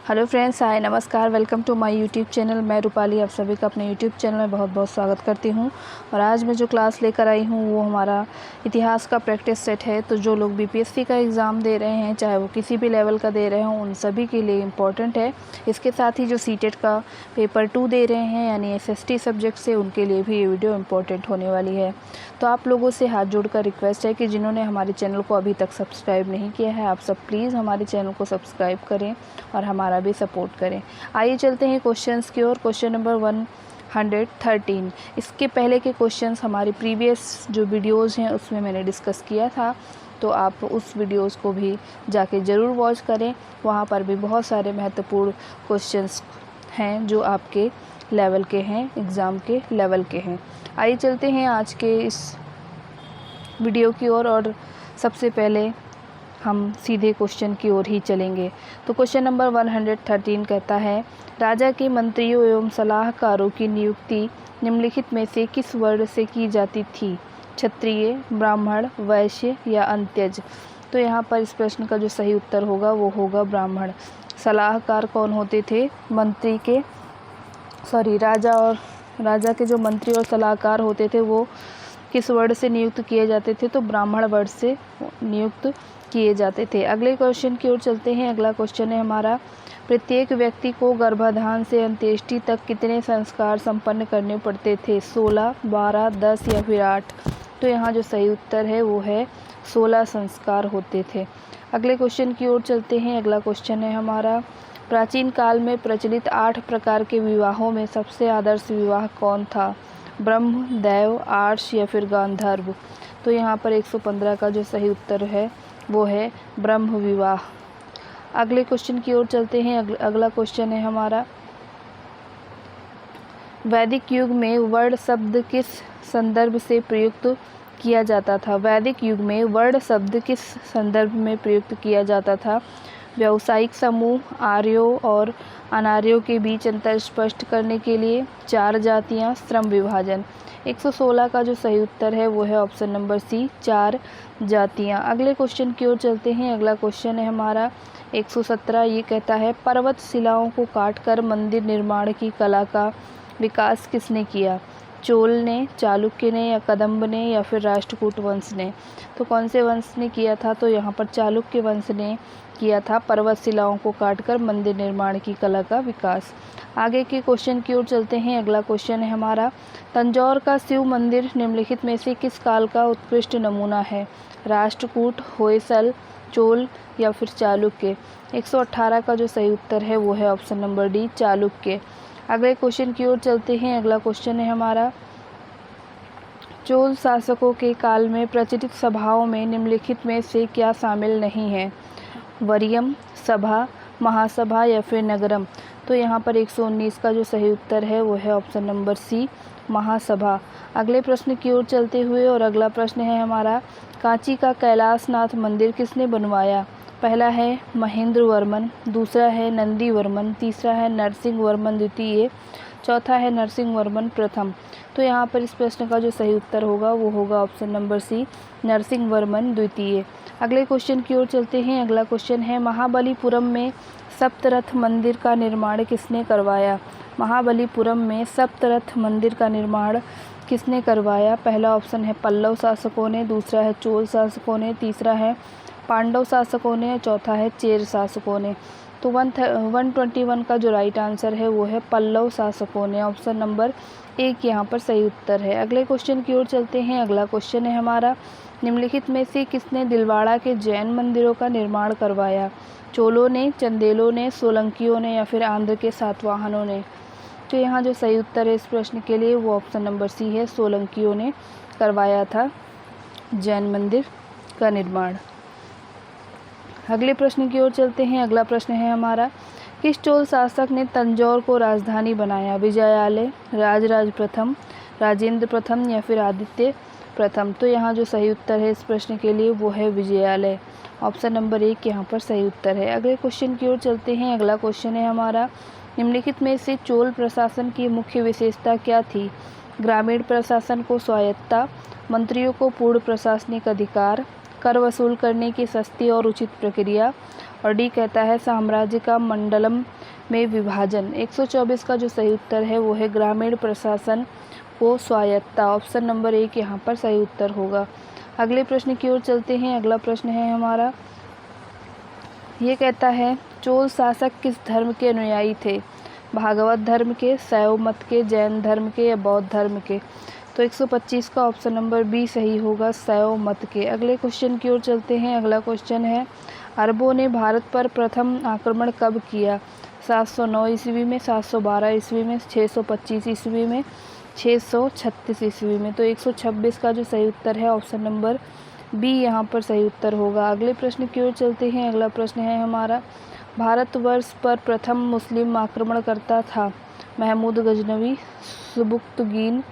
Hello friends, hi, नमस्कार, welcome to my YouTube channel. मैं रूपाली आप सभी का अपने यूट्यूब चैनल में बहुत बहुत स्वागत करती हूं। और आज मैं जो क्लास लेकर आई हूं वो हमारा इतिहास का प्रैक्टिस सेट है। तो जो लोग बीपीएससी का एग्ज़ाम दे रहे हैं, चाहे वो किसी भी लेवल का दे रहे हों, उन सभी के लिए इम्पॉर्टेंट है। इसके साथ ही जो सीटेट का पेपर 2 दे रहे हैं यानी एसएसटी सब्जेक्ट से, उनके लिए भी ये वीडियो इम्पॉर्टेंट होने वाली है। तो आप लोगों से हाथ जोड़कर रिक्वेस्ट है कि जिन्होंने हमारे चैनल को अभी तक सब्सक्राइब नहीं किया है, आप सब प्लीज़ हमारे चैनल को सब्सक्राइब करें और हमारा भी सपोर्ट करें। आइए चलते हैं क्वेश्चंस की ओर। Question number 113। इसके पहले के क्वेश्चंस हमारी प्रीवियस जो वीडियोस हैं उसमें मैंने डिस्कस किया था, तो आप उस वीडियोस को भी जाके ज़रूर वॉच करें। वहाँ पर भी बहुत सारे महत्वपूर्ण क्वेश्चंस हैं जो आपके लेवल के हैं, एग्ज़ाम के लेवल के हैं। आइए चलते हैं आज के इस वीडियो की ओर और सबसे पहले हम सीधे क्वेश्चन की ओर ही चलेंगे। तो क्वेश्चन नंबर 113 कहता है, राजा के मंत्रियों एवं सलाहकारों की नियुक्ति निम्नलिखित में से किस वर्ण से की जाती थी? क्षत्रिय, ब्राह्मण, वैश्य या अंत्यज? तो यहाँ पर इस प्रश्न का जो सही उत्तर होगा वो होगा ब्राह्मण। सलाहकार कौन होते थे? राजा के जो मंत्री और सलाहकार होते थे वो किस वर्ण से नियुक्त किए जाते थे? तो ब्राह्मण वर्ण से नियुक्त किए जाते थे। अगले क्वेश्चन की ओर चलते हैं। अगला क्वेश्चन है हमारा, प्रत्येक व्यक्ति को गर्भाधान से अंत्येष्टि तक कितने संस्कार संपन्न करने पड़ते थे? 16, 12, 10 या फिर 8? तो यहाँ जो सही उत्तर है वो है 16 संस्कार होते थे। अगले क्वेश्चन की ओर चलते हैं। अगला क्वेश्चन है हमारा, प्राचीन काल में प्रचलित 8 प्रकार के विवाहों में सबसे आदर्श विवाह कौन था? ब्रह्म, दैव, आर्ष या फिर गांधर्व? तो यहाँ पर 115 का जो सही उत्तर है वो है ब्रह्म विवाह। अगले क्वेश्चन की ओर चलते हैं। अगला क्वेश्चन है हमारा, वैदिक युग में वर्ण शब्द किस संदर्भ से प्रयुक्त किया जाता था? वैदिक युग में वर्ण शब्द किस संदर्भ में प्रयुक्त किया जाता था? व्यावसायिक समूह, आर्यों और अनार्यों के बीच अंतर स्पष्ट करने के लिए, 4 जातियाँ, श्रम विभाजन? 116 का जो सही उत्तर है वो है ऑप्शन नंबर सी, 4 जातियाँ। अगले क्वेश्चन की ओर चलते हैं। अगला क्वेश्चन है हमारा 117। ये कहता है, पर्वत शिलाओं को काटकर मंदिर निर्माण की कला का विकास किसने किया? चोल ने, चालुक्य ने या कदम्ब ने या फिर राष्ट्रकूट वंश ने? तो कौन से वंश ने किया था? तो यहाँ पर चालुक्य वंश ने किया था पर्वत शिलाओं को काटकर मंदिर निर्माण की कला का विकास। आगे के क्वेश्चन की ओर चलते हैं। अगला क्वेश्चन है हमारा, तंजौर का शिव मंदिर निम्नलिखित में से किस काल का उत्कृष्ट नमूना है? राष्ट्रकूट, होयसल, चोल या फिर चालुक्य? 118 का जो सही उत्तर है वो है ऑप्शन नंबर डी, चालुक्य। अगले क्वेश्चन की ओर चलते हैं। अगला क्वेश्चन है हमारा, चोल शासकों के काल में प्रचलित सभाओं में निम्नलिखित में से क्या शामिल नहीं है? वरीयम, सभा, महासभा या फिर नगरम? तो यहाँ पर 119 का जो सही उत्तर है वो है ऑप्शन नंबर सी, महासभा। अगले प्रश्न की ओर चलते हुए और अगला प्रश्न है हमारा, कांची का कैलाशनाथ मंदिर किसने बनवाया? पहला है महेंद्र वर्मन, दूसरा है नंदी वर्मन, तीसरा है नरसिंह वर्मन द्वितीय, चौथा है नरसिंह वर्मन प्रथम? तो यहाँ पर इस प्रश्न का जो सही उत्तर होगा वो होगा option number C, Narasimha Varman द्वितीय। अगले क्वेश्चन की ओर चलते हैं। अगला क्वेश्चन है, महाबलीपुरम में सप्तरथ मंदिर का निर्माण किसने करवाया? महाबलीपुरम में सप्तरथ मंदिर का निर्माण किसने करवाया? पहला ऑप्शन है पल्लव शासकों ने, दूसरा है चोल शासकों ने, तीसरा है पांडव शासकों ने, चौथा है चेर शासकों ने? तो 121 का जो राइट आंसर है वो है पल्लव शासकों ने। ऑप्शन नंबर 1 यहाँ पर सही उत्तर है। अगले क्वेश्चन की ओर चलते हैं। अगला क्वेश्चन है हमारा, निम्नलिखित में से किसने दिलवाड़ा के जैन मंदिरों का निर्माण करवाया? चोलों ने, चंदेलों ने, सोलंकियों ने या फिर आंध्र के सातवाहनों ने? तो यहाँ जो सही उत्तर है इस प्रश्न के लिए वो ऑप्शन नंबर सी है, सोलंकियों ने करवाया था जैन मंदिर का निर्माण। अगले प्रश्न की ओर चलते हैं। अगला प्रश्न है हमारा, किस चोल शासक ने तंजौर को राजधानी बनाया? विजयालय, राजराज प्रथम, राजेंद्र प्रथम या फिर आदित्य प्रथम? तो यहाँ जो सही उत्तर है इस प्रश्न के लिए वो है विजयालय। ऑप्शन नंबर 1 यहाँ पर सही उत्तर है। अगले क्वेश्चन की ओर चलते हैं। अगला क्वेश्चन है हमारा, निम्नलिखित में से चोल प्रशासन की मुख्य विशेषता क्या थी? ग्रामीण प्रशासन को स्वायत्तता, मंत्रियों को पूर्ण प्रशासनिक अधिकार, कर वसूल करने की सस्ती और उचित प्रक्रिया। और डी कहता है साम्राज्य का मंडलम में विभाजन। 124 का जो सही उत्तर है वो है ग्रामीण प्रशासन को स्वायत्तता। ऑप्शन नंबर 1 यहाँ पर सही उत्तर होगा। अगले प्रश्न की ओर चलते हैं। अगला प्रश्न है हमारा, ये कहता है चोल शासक किस धर्म के अनुयायी थे? भागवत धर्म के, शैव मत के, जैन धर्म के या बौद्ध धर्म के? तो 125 का ऑप्शन नंबर बी सही होगा, शैव मत के। अगले क्वेश्चन की ओर चलते हैं। अगला क्वेश्चन है, अरबों ने भारत पर प्रथम आक्रमण कब किया? 709 ईस्वी में, 712 ईस्वी में, 625 ईस्वी में, 636 ईस्वी में? तो 126 का जो सही उत्तर है ऑप्शन नंबर बी यहाँ पर सही उत्तर होगा। अगले प्रश्न की ओर चलते हैं। अगला प्रश्न है हमारा, भारतवर्ष पर प्रथम मुस्लिम आक्रमणकर्ता था? महमूद गजनवी, सुबुक्तगीन,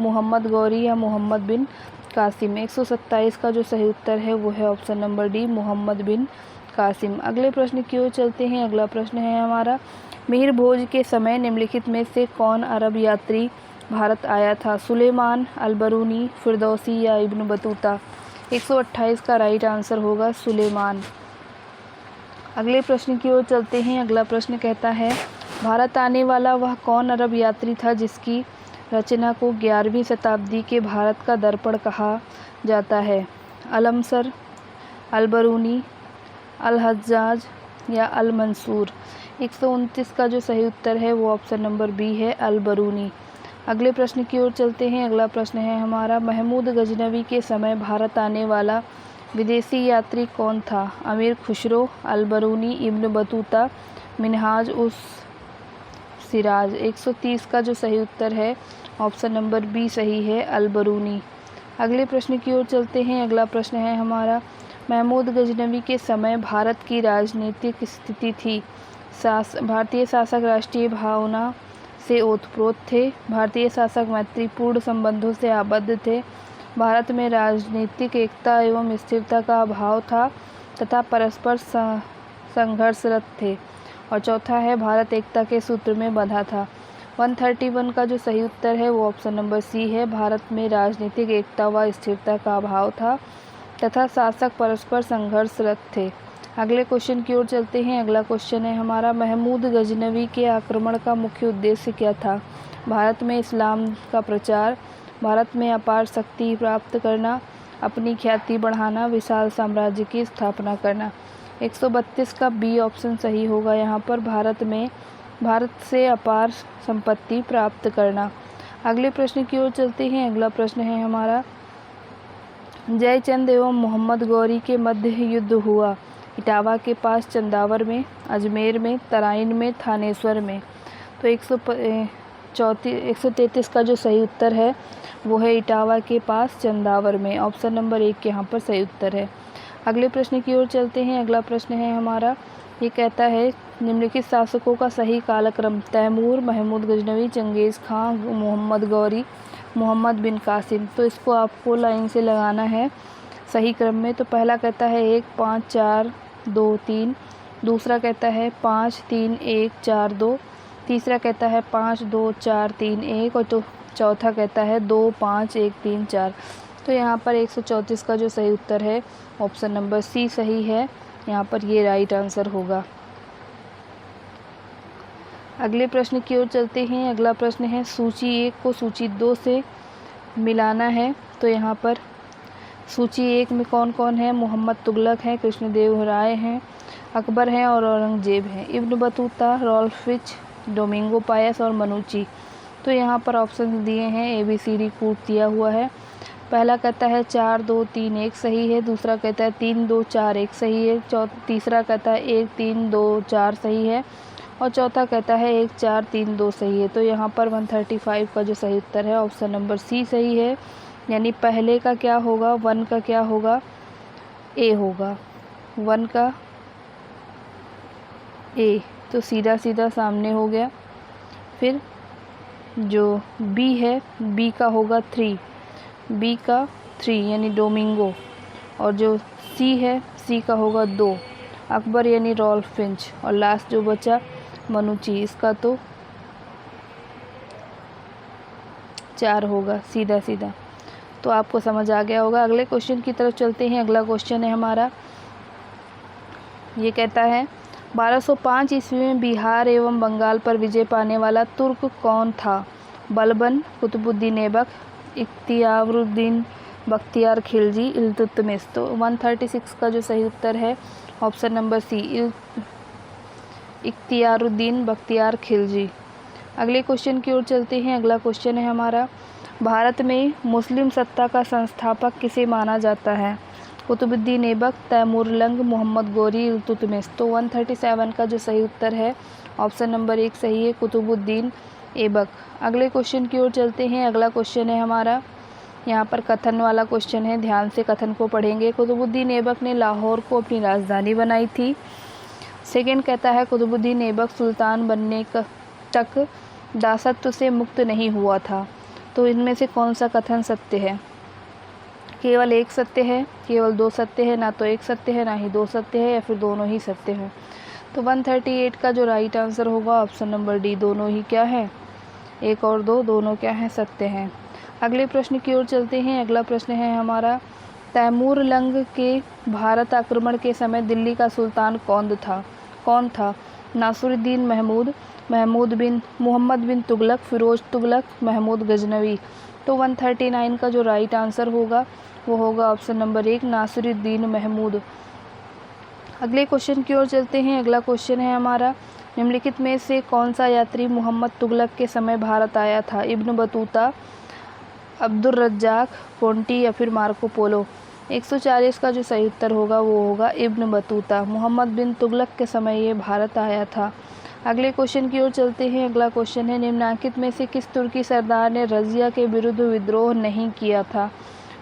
मोहम्मद गौरी या मोहम्मद बिन कासिम? 127 का जो सही उत्तर है वो है ऑप्शन नंबर डी, मोहम्मद बिन कासिम। अगले प्रश्न की ओर चलते हैं। अगला प्रश्न है हमारा, मिहिर भोज के समय निम्नलिखित में से कौन अरब यात्री भारत आया था? सुलेमान, अलबरूनी, फिरदौसी या इब्न बतूता? 128 का राइट आंसर होगा सुलेमान। अगले प्रश्न की ओर चलते हैं। अगला प्रश्न कहता है, भारत आने वाला वह कौन अरब यात्री था जिसकी रचना को 11वीं शताब्दी के भारत का दर्पण कहा जाता है? अलमसर, अलबरूनी, अल-हज्जाज या अल-मंसूर? 129 का जो सही उत्तर है वो ऑप्शन नंबर बी है, अलबरूनी। अगले प्रश्न की ओर चलते हैं। अगला प्रश्न है हमारा, महमूद गजनवी के समय भारत आने वाला विदेशी यात्री कौन था? अमीर खुसरो, अलबरूनी, इब्न बतूता, मिनहाज उस सिराज? 130 का जो सही उत्तर है ऑप्शन नंबर बी सही है, अलबरूनी। अगले प्रश्न की ओर चलते हैं। अगला प्रश्न है हमारा, महमूद गजनवी के समय भारत की राजनीतिक स्थिति थी? भारतीय शासक राष्ट्रीय भावना से ओतप्रोत थे? भारतीय शासक मैत्रीपूर्ण संबंधों से आबद्ध थे? भारत में राजनीतिक एकता एवं स्थिरता का अभाव था तथा परस्पर संघर्षरत थे? और चौथा है, भारत एकता के सूत्र में बंधा था? 131 का जो सही उत्तर है वो ऑप्शन नंबर सी है, भारत में राजनीतिक एकता व स्थिरता का अभाव था तथा शासक परस्पर संघर्षरत थे। अगले क्वेश्चन की ओर चलते हैं। अगला क्वेश्चन है हमारा, महमूद गजनवी के आक्रमण का मुख्य उद्देश्य क्या था? भारत में इस्लाम का प्रचार, भारत में अपार शक्ति प्राप्त करना, अपनी ख्याति बढ़ाना, विशाल साम्राज्य की स्थापना करना? 132 का बी ऑप्शन सही होगा यहाँ पर, भारत से अपार संपत्ति प्राप्त करना। अगले प्रश्न की ओर चलते हैं। अगला प्रश्न है हमारा, जयचंद एवं मोहम्मद गौरी के मध्य युद्ध हुआ? इटावा के पास, चंदावर में, अजमेर में, तराइन में, थानेश्वर में? तो 133 का जो सही उत्तर है वो है इटावा के पास, चंदावर में। ऑप्शन नंबर 1 यहाँ पर सही उत्तर है। अगले प्रश्न की ओर चलते हैं। अगला प्रश्न है हमारा, ये कहता है निम्नलिखित शासकों का सही कालक्रम? तैमूर, महमूद गजनवी, चंगेज़ खां, मोहम्मद गौरी, मोहम्मद बिन कासिम? तो इसको आपको लाइन से लगाना है सही क्रम में। तो पहला कहता है 1 5 4 2 3, दूसरा कहता है 5 3 1 4 2, तीसरा कहता है 5 2 4 3 1 और तो चौथा कहता है 2 5 1 3 4। तो यहाँ पर 134 का जो सही उत्तर है ऑप्शन नंबर सी सही है, यहाँ पर ये राइट आंसर होगा। अगले प्रश्न की ओर चलते हैं। अगला प्रश्न है, सूची 1 को सूची 2 से मिलाना है। तो यहाँ पर सूची 1 में कौन कौन है? मोहम्मद तुगलक हैं, कृष्णदेव राय हैं, अकबर हैं और औरंगजेब हैं। Ibn Battuta, Ralph Fitch, Domingo Paes और मनुची? तो यहाँ पर ऑप्शन दिए हैं, ABCD कूट दिया हुआ है। पहला कहता है 4 2 3 1 सही है, दूसरा कहता है 3 2 4 1 सही है, तीसरा कहता है 1 3 2 4 सही है और चौथा कहता है 1 4 3 2 सही है। तो यहाँ पर 135 का जो सही उत्तर है ऑप्शन नंबर सी सही है, यानी पहले का क्या होगा? 1 का क्या होगा? ए होगा, 1 का ए। तो सीधा सीधा सामने हो गया। फिर जो बी है, बी का होगा 3, बी का 3 यानी डोमिंगो, और जो सी है, सी का होगा 2 अकबर यानी रॉल्फ फिंच, और लास्ट जो बचा मनुची, इसका तो 4 होगा सीधा सीधा। तो आपको समझ आ गया होगा। अगले क्वेश्चन की तरफ चलते हैं। अगला क्वेश्चन है हमारा, ये कहता है 1205 ईस्वी में बिहार एवं बंगाल पर विजय पाने वाला तुर्क कौन था? बलबन, कुतुबुद्दीन ऐबक, इख्तियारुद्दीन बख्तियार खिलजी, इल्तुतमिश। तो 136 का जो सही उत्तर है option number C, Ikhtiyaruddin Bakhtiyar Khilji. अगले क्वेश्चन की ओर चलते हैं। अगला क्वेश्चन है हमारा, भारत में मुस्लिम सत्ता का संस्थापक किसे माना जाता है? कुतुबुद्दीन ऐबक, तैमूरलंग, मोहम्मद गोरी, इल्तुतमिश। तो 137 का जो सही उत्तर है ऑप्शन नंबर 1 सही है, कुतुबुद्दीन ऐबक। अगले क्वेश्चन की ओर चलते हैं। अगला क्वेश्चन है हमारा, यहाँ पर कथन वाला क्वेश्चन है, ध्यान से कथन को पढ़ेंगे। कुतुबुद्दीन ऐबक ने लाहौर को अपनी राजधानी बनाई थी। सेकेंड कहता है कुतुबुद्दीन ऐबक सुल्तान बनने तक दासत्व से मुक्त नहीं हुआ था। तो इनमें से कौन सा कथन सत्य है? केवल एक सत्य है, केवल दो सत्य है, ना तो एक सत्य है ना ही दो सत्य है, या फिर दोनों ही सत्य हैं। तो 138 का जो राइट आंसर होगा ऑप्शन नंबर डी, दोनों ही क्या है, एक और दो दोनों क्या हैं, सत्य हैं। अगले प्रश्न की ओर चलते हैं। अगला प्रश्न है हमारा, तैमूरलंग के भारत आक्रमण के समय दिल्ली का सुल्तान कौन था? नासिरुद्दीन महमूद, मोहम्मद बिन तुगलक, फिरोज तुगलक, महमूद गजनवी। तो 139 का जो राइट आंसर होगा वो होगा ऑप्शन नंबर 1, नासिरुद्दीन महमूद। अगले क्वेश्चन की ओर चलते हैं। अगला क्वेश्चन है हमारा, निम्नलिखित में से कौन सा यात्री मोहम्मद तुगलक के समय भारत आया था? इब्न बतूता, अब्दुल रज्जाक, पोंटी या फिर मार्को पोलो। 140 का जो सही उत्तर होगा वो होगा इब्न बतूता। मोहम्मद बिन तुगलक के समय ये भारत आया था। अगले क्वेश्चन की ओर चलते हैं। अगला क्वेश्चन है, निम्नलिखित में से किस तुर्की सरदार ने रज़िया के विरुद्ध विद्रोह नहीं किया था?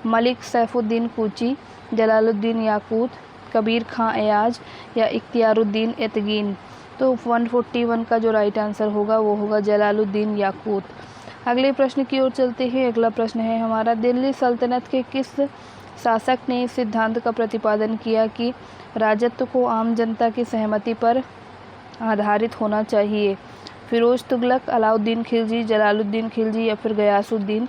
मलिक सैफुद्दीन कूची, जलालुद्दीन याकूत, कबीर खां अयाज या इख्तियारुद्दीन एतगीन। तो 141 का जो राइट आंसर होगा वो होगा जलालुद्दीन याकूत। अगले प्रश्न की ओर चलते हैं। अगला प्रश्न है हमारा, दिल्ली सल्तनत के किस शासक ने इस सिद्धांत का प्रतिपादन किया कि राजत्व को आम जनता की सहमति पर आधारित होना चाहिए? फिरोज तुगलक, अलाउद्दीन खिलजी, जलालुद्दीन खिलजी या फिर गयासुद्दीन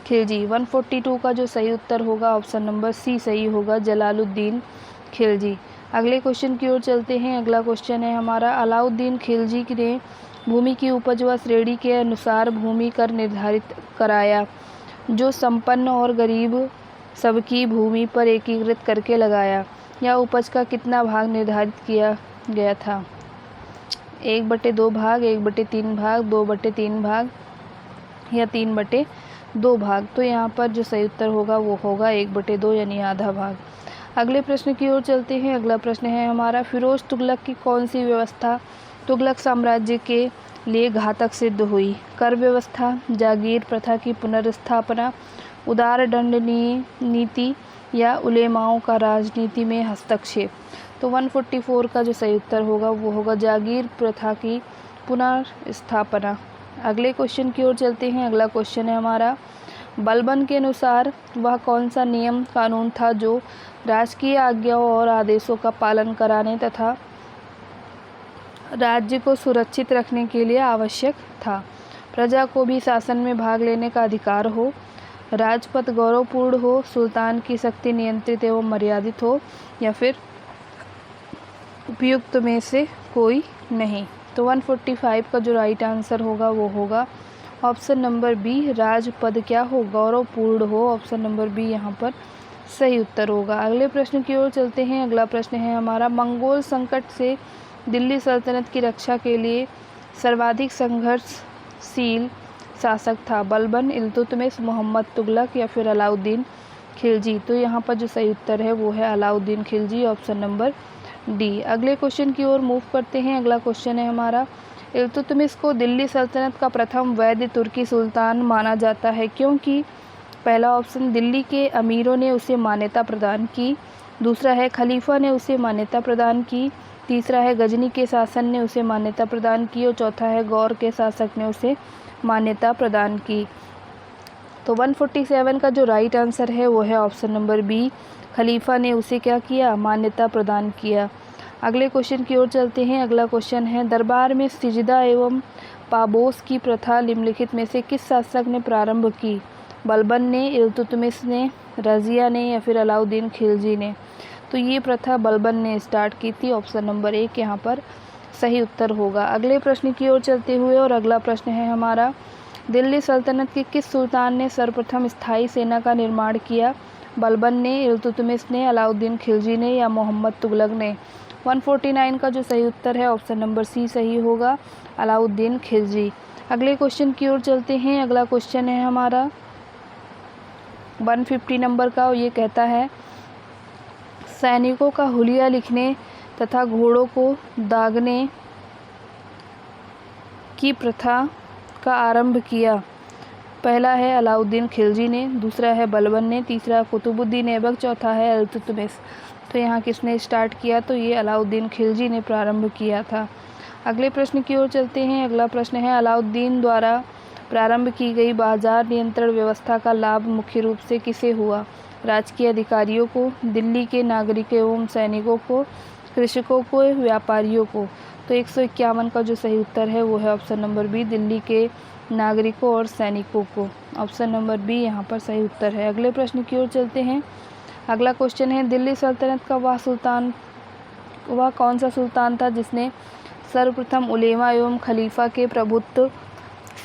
खिलजी। 142 का जो सही उत्तर होगा ऑप्शन नंबर सी सही होगा, जलालुद्दीन खिलजी। अगले क्वेश्चन की ओर चलते हैं। अगला क्वेश्चन है हमारा, अलाउद्दीन खिलजी ने भूमि की उपज व श्रेणी के अनुसार भूमि कर निर्धारित कराया, जो संपन्न और गरीब सबकी भूमि पर एकीकृत करके लगाया। यह उपज का कितना भाग निर्धारित किया गया था? 1/2 भाग, 1/3 भाग, 2/3 भाग या 3/2 भाग। तो यहाँ पर जो सही उत्तर होगा वो होगा 1/2 यानी आधा भाग। अगले प्रश्न की ओर चलते हैं। अगला प्रश्न है हमारा, फिरोज तुगलक की कौन सी व्यवस्था तुगलक साम्राज्य के लिए घातक सिद्ध हुई? कर व्यवस्था, जागीर प्रथा की पुनर्स्थापना, उदार दंड नीति या उलेमाओं का राजनीति में हस्तक्षेप। तो 144 का जो सही उत्तर होगा वो होगा जागीर प्रथा की पुनर्स्थापना। अगले क्वेश्चन की ओर चलते हैं। अगला क्वेश्चन है हमारा, बलबन के अनुसार वह कौन सा नियम कानून था जो राजकीय आज्ञाओं और आदेशों का पालन कराने तथा राज्य को सुरक्षित रखने के लिए आवश्यक था? प्रजा को भी शासन में भाग लेने का अधिकार हो, राजपथ गौरवपूर्ण हो, सुल्तान की शक्ति नियंत्रित एवं मर्यादित हो, या फिर उपयुक्त में से कोई नहीं। तो 145 का जो राइट आंसर होगा वो होगा ऑप्शन नंबर बी, राजपद क्या हो, गौरवपूर्ण हो। ऑप्शन नंबर बी यहाँ पर सही उत्तर होगा। अगले प्रश्न की ओर चलते हैं। अगला प्रश्न है हमारा, मंगोल संकट से दिल्ली सल्तनत की रक्षा के लिए सर्वाधिक संघर्षशील शासक था? बलबन, इल्तुतमिश, मोहम्मद तुगलक या फिर अलाउद्दीन खिलजी। तो यहाँ पर जो सही उत्तर है वो है Alauddin Khilji, option number D. अगले क्वेश्चन की ओर मूव करते हैं। अगला क्वेश्चन है हमारा, इल्तुतमिश को दिल्ली सल्तनत का प्रथम वैध तुर्की सुल्तान माना जाता है क्योंकि? पहला ऑप्शन, दिल्ली के अमीरों ने उसे मान्यता प्रदान की, दूसरा है खलीफा ने उसे मान्यता प्रदान की, तीसरा है गजनी के शासन ने उसे मान्यता प्रदान की और चौथा है गौर के शासक ने उसे मान्यता प्रदान की। तो 147 का जो राइट आंसर है वो है ऑप्शन नंबर बी, खलीफा ने उसे क्या किया, मान्यता प्रदान किया। अगले क्वेश्चन की ओर चलते हैं। अगला क्वेश्चन है, दरबार में सिजदा एवं पाबोस की प्रथा निम्नलिखित में से किस शासक ने प्रारंभ की? बलबन ने, इल्तुतमिश ने, रज़िया ने या फिर अलाउद्दीन खिलजी ने? तो ये प्रथा बलबन ने स्टार्ट की थी। ऑप्शन नंबर 1 यहाँ पर सही उत्तर होगा। अगले प्रश्न की ओर चलते हुए, और अगला प्रश्न है हमारा, दिल्ली सल्तनत के किस सुल्तान ने सर्वप्रथम स्थायी सेना का निर्माण किया? बलबन ने, इल्तुतमिश ने, अलाउद्दीन खिलजी ने या मोहम्मद तुगलक ने? 149 का जो सही उत्तर है ऑप्शन नंबर सी सही होगा, अलाउद्दीन खिलजी। अगले क्वेश्चन की ओर चलते हैं। अगला क्वेश्चन है हमारा 150 नंबर का, और ये कहता है, सैनिकों का हुलिया लिखने तथा घोड़ों को दागने की प्रथा का आरंभ किया? पहला है अलाउद्दीन खिलजी ने, दूसरा है बलबन ने, तीसरा कुतुबुद्दीन ऐबक, चौथा है इल्तुतमिश। तो यहाँ किसने स्टार्ट किया? तो ये अलाउद्दीन खिलजी ने प्रारंभ किया था। अगले प्रश्न की ओर चलते हैं। अगला प्रश्न है, अलाउद्दीन द्वारा प्रारंभ की गई बाजार नियंत्रण व्यवस्था का लाभ मुख्य रूप से किसे हुआ? राजकीय अधिकारियों को, दिल्ली के नागरिकों एवं सैनिकों को, कृषकों को, व्यापारियों को? तो 151 का जो सही उत्तर है वो है ऑप्शन नंबर बी, दिल्ली के नागरिकों और सैनिकों को। ऑप्शन नंबर बी यहाँ पर सही उत्तर है। अगले प्रश्न की ओर चलते हैं। अगला क्वेश्चन है, दिल्ली सल्तनत का वह कौन सा सुल्तान था जिसने सर्वप्रथम उलेमा एवं खलीफा के प्रभुत्व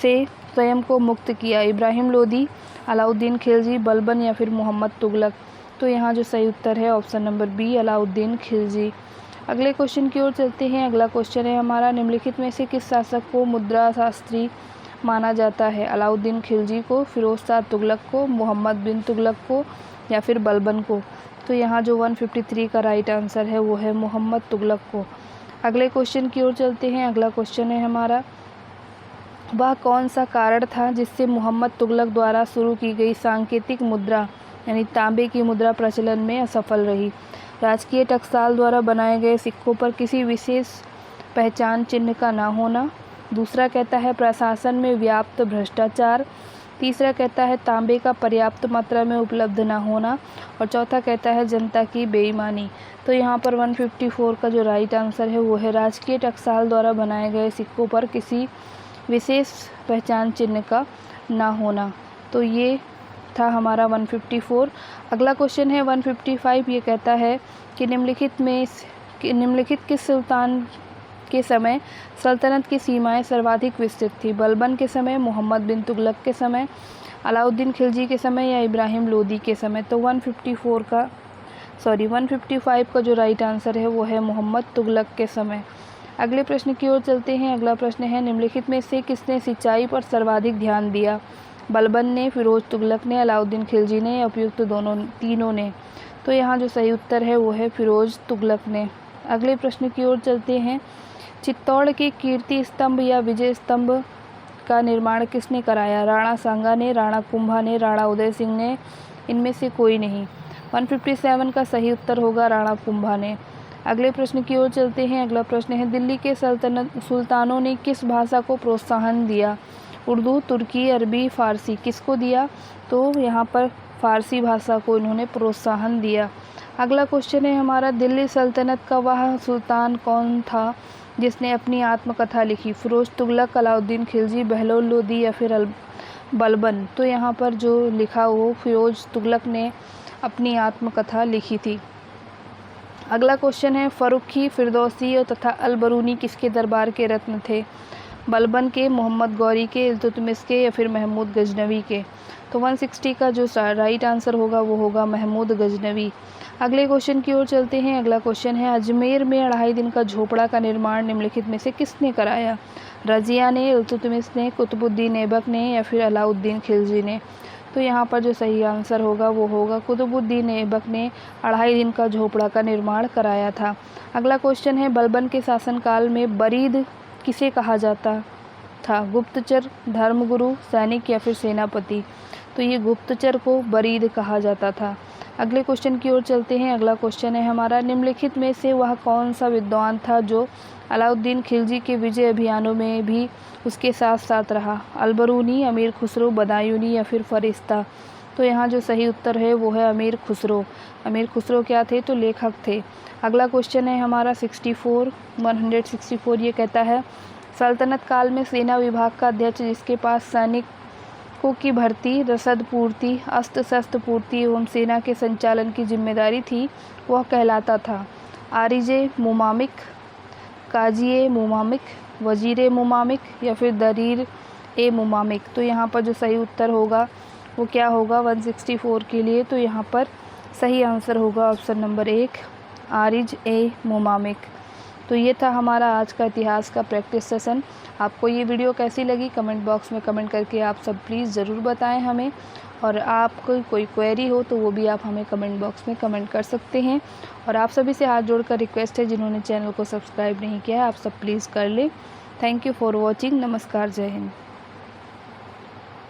से स्वयं को मुक्त किया? इब्राहिम लोदी, अलाउद्दीन खिलजी, बलबन या फिर मोहम्मद तुगलक? तो यहाँ जो सही उत्तर है option number B, Alauddin Khilji. अगले क्वेश्चन की ओर चलते हैं। अगला क्वेश्चन है हमारा, निम्नलिखित में से किस शासक को मुद्रा शास्त्री माना जाता है? अलाउद्दीन खिलजी को, फिरोज शाह तुगलक को, मोहम्मद बिन तुगलक को या फिर बलबन को? तो यहाँ जो 153 का राइट आंसर है वो है मोहम्मद तुगलक को। अगले क्वेश्चन की ओर चलते हैं। अगला क्वेश्चन है हमारा, वह कौन सा कारण था जिससे मोहम्मद तुगलक द्वारा शुरू की गई सांकेतिक मुद्रा यानी तांबे की मुद्रा प्रचलन में असफल रही? राजकीय टकसाल द्वारा बनाए गए सिक्कों पर किसी विशेष पहचान चिन्ह का ना होना। दूसरा कहता है प्रशासन में व्याप्त भ्रष्टाचार। तीसरा कहता है तांबे का पर्याप्त मात्रा में उपलब्ध ना होना। और चौथा कहता है जनता की बेईमानी। तो यहाँ पर 154 का जो राइट आंसर है वो है राजकीय टकसाल द्वारा बनाए गए सिक्कों पर किसी विशेष पहचान चिन्ह का ना होना। तो ये था हमारा 154। अगला क्वेश्चन है 155। ये कहता है कि निम्नलिखित किस सुल्तान के समय सल्तनत की सीमाएं सर्वाधिक विस्तृत थी? बलबन के समय, मोहम्मद बिन तुगलक के समय, अलाउद्दीन खिलजी के समय या इब्राहिम लोदी के समय? तो 155 का जो राइट आंसर है वो है मोहम्मद तुगलक के समय। अगले प्रश्न की ओर चलते हैं। अगला प्रश्न है, निम्नलिखित में से किसने सिंचाई पर सर्वाधिक ध्यान दिया? बलबन ने, फिरोज तुगलक ने, अलाउद्दीन खिलजी ने या उपयुक्त तीनों ने? तो यहाँ जो सही उत्तर है वो है फिरोज तुगलक ने। अगले प्रश्न की ओर चलते हैं। चित्तौड़ के कीर्ति स्तंभ या विजय स्तंभ का निर्माण किसने कराया? राणा सांगा ने, राणा कुंभा ने, राणा उदय सिंह ने, इनमें से कोई नहीं? 157 का सही उत्तर होगा राणा कुंभा ने। अगले प्रश्न की ओर चलते हैं। अगला प्रश्न है, दिल्ली के सुल्तानों ने किस भाषा को प्रोत्साहन दिया? उर्दू, तुर्की, अरबी, फ़ारसी? किसको दिया? तो यहाँ पर फ़ारसी भाषा को इन्होंने प्रोत्साहन दिया। अगला क्वेश्चन है हमारा, दिल्ली सल्तनत का वह सुल्तान कौन था जिसने अपनी आत्मकथा लिखी? फिरोज तुगलक, अलाउद्दीन खिलजी, बहलोल लोदी या फिर बलबन? तो यहाँ पर जो लिखा वो फिरोज तुगलक ने अपनी आत्मकथा लिखी थी। अगला क्वेश्चन है, फ़र्रुखी, फिरदौसी तथा अलबरूनी किसके दरबार के रत्न थे? बलबन के, मोहम्मद गौरी के, इल्तुतमिश के या फिर महमूद गजनवी के? तो 160 का जो राइट आंसर होगा वो होगा महमूद गजनवी। अगले क्वेश्चन की ओर चलते हैं। अगला क्वेश्चन है, अजमेर में 2.5 दिन का झोपड़ा का निर्माण निम्नलिखित में से किसने कराया? रज़िया ने, इल्तुतमिश ने, कुतुबुद्दीन ऐबक ने या फिर अलाउद्दीन खिलजी ने? तो यहाँ पर जो सही आंसर होगा वो होगा कुतुबुद्दीन ऐबक ने 2.5 दिन का झोपड़ा का निर्माण कराया था। अगला क्वेश्चन है, बलबन के शासनकाल में बरीद किसे कहा जाता था? गुप्तचर, धर्मगुरु, सैनिक या फिर सेनापति? तो ये गुप्तचर को बरीद कहा जाता था। अगले क्वेश्चन की ओर चलते हैं। अगला क्वेश्चन है हमारा, निम्नलिखित में से वह कौन सा विद्वान था जो अलाउद्दीन खिलजी के विजय अभियानों में भी उसके साथ साथ रहा? अलबरूनी, अमीर खुसरो, बदायूनी या फिर फरिश्ता? तो यहाँ जो सही उत्तर है वो है अमीर खुसरो। अमीर खुसरो क्या थे? तो लेखक थे। अगला क्वेश्चन है हमारा 164। ये कहता है, सल्तनत काल में सेना विभाग का अध्यक्ष जिसके पास सैनिक सैनिकों की भर्ती, रसद पूर्ति, अस्त्र शस्त्र पूर्ति एवं सेना के संचालन की जिम्मेदारी थी वह कहलाता था आरिजे मुमामिक, काजी मुमामिक, वजीर मुमामिक या फिर दरीर ए मुमामिक। तो यहाँ पर जो सही उत्तर होगा वो क्या होगा 164 के लिए? तो यहाँ पर सही आंसर होगा ऑप्शन नंबर 1 आरिज ए मुमामिक। तो ये था हमारा आज का इतिहास का प्रैक्टिस सेशन। आपको ये वीडियो कैसी लगी कमेंट बॉक्स में कमेंट करके आप सब प्लीज़ ज़रूर बताएं हमें, और आपको कोई क्वेरी हो तो वो भी आप हमें कमेंट बॉक्स में कमेंट कर सकते हैं। और आप सभी से हाथ जोड़कर रिक्वेस्ट है, जिन्होंने चैनल को सब्सक्राइब नहीं किया है आप सब प्लीज़ कर लें। Thank you for watching. नमस्कार, जय हिंद।